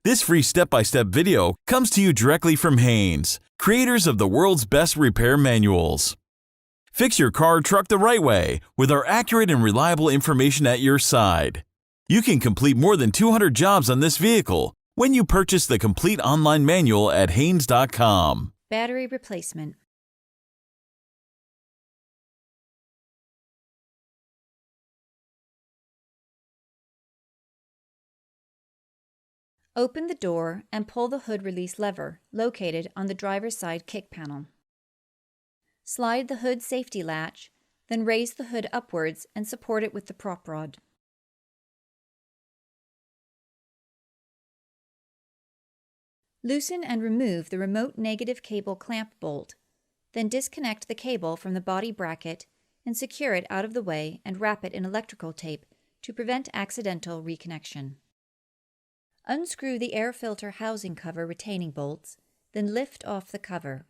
This free step-by-step video comes to you directly from Haynes, creators of the world's best repair manuals. Fix your car or truck the right way with our accurate and reliable information at your side. You can complete more than 200 jobs on this vehicle when you purchase the complete online manual at Haynes.com. Battery replacement. Open the door and pull the hood release lever located on the driver's side kick panel. Slide the hood safety latch, then raise the hood upwards and support it with the prop rod. Loosen and remove the remote negative cable clamp bolt, then disconnect the cable from the body bracket and secure it out of the way and wrap it in electrical tape to prevent accidental reconnection. Unscrew the air filter housing cover retaining bolts, then lift off the cover.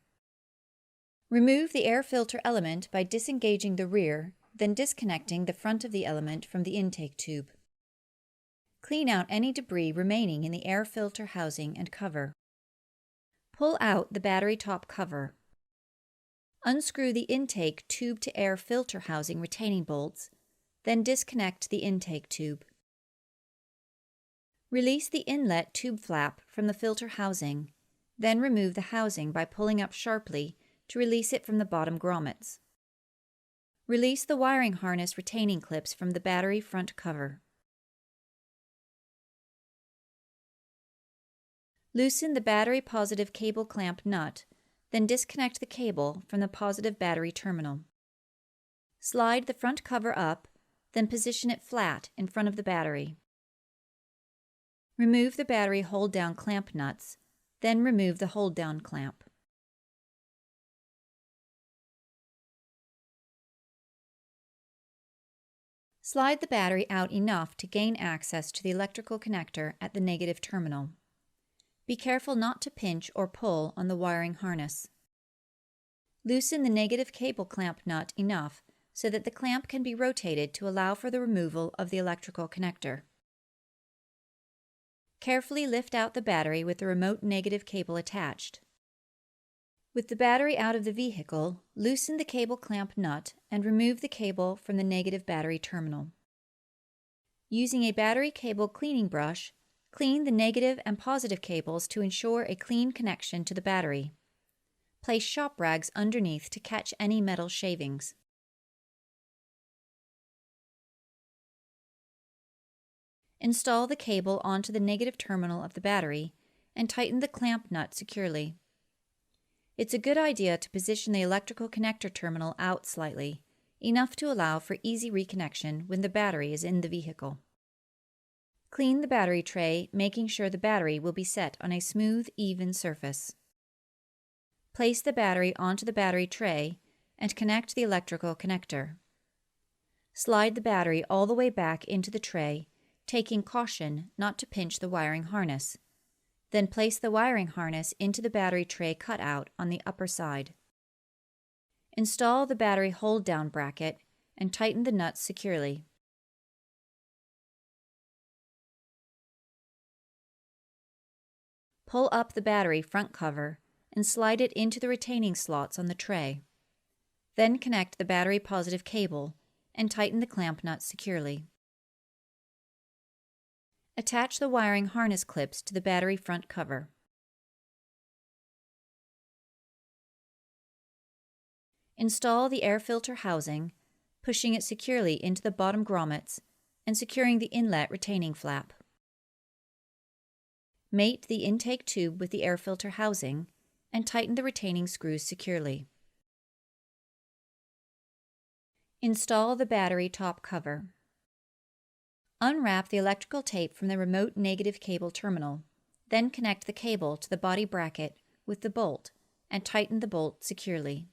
Remove the air filter element by disengaging the rear, then disconnecting the front of the element from the intake tube. Clean out any debris remaining in the air filter housing and cover. Pull out the battery top cover. Unscrew the intake tube-to-air filter housing retaining bolts, then disconnect the intake tube. Release the inlet tube flap from the filter housing, then remove the housing by pulling up sharply to release it from the bottom grommets. Release the wiring harness retaining clips from the battery front cover. Loosen the battery positive cable clamp nut, then disconnect the cable from the positive battery terminal. Slide the front cover up, then position it flat in front of the battery. Remove the battery hold-down clamp nuts, then remove the hold-down clamp. Slide the battery out enough to gain access to the electrical connector at the negative terminal. Be careful not to pinch or pull on the wiring harness. Loosen the negative cable clamp nut enough so that the clamp can be rotated to allow for the removal of the electrical connector. Carefully lift out the battery with the remote negative cable attached. With the battery out of the vehicle, loosen the cable clamp nut and remove the cable from the negative battery terminal. Using a battery cable cleaning brush, clean the negative and positive cables to ensure a clean connection to the battery. Place shop rags underneath to catch any metal shavings. Install the cable onto the negative terminal of the battery and tighten the clamp nut securely. It's a good idea to position the electrical connector terminal out slightly, enough to allow for easy reconnection when the battery is in the vehicle. Clean the battery tray, making sure the battery will be set on a smooth, even surface. Place the battery onto the battery tray and connect the electrical connector. Slide the battery all the way back into the tray, taking caution not to pinch the wiring harness. Then place the wiring harness into the battery tray cutout on the upper side. Install the battery hold-down bracket and tighten the nuts securely. Pull up the battery front cover and slide it into the retaining slots on the tray. Then connect the battery positive cable and tighten the clamp nut securely. Attach the wiring harness clips to the battery front cover. Install the air filter housing, pushing it securely into the bottom grommets and securing the inlet retaining flap. Mate the intake tube with the air filter housing and tighten the retaining screws securely. Install the battery top cover. Unwrap the electrical tape from the remote negative cable terminal, then connect the cable to the body bracket with the bolt and tighten the bolt securely.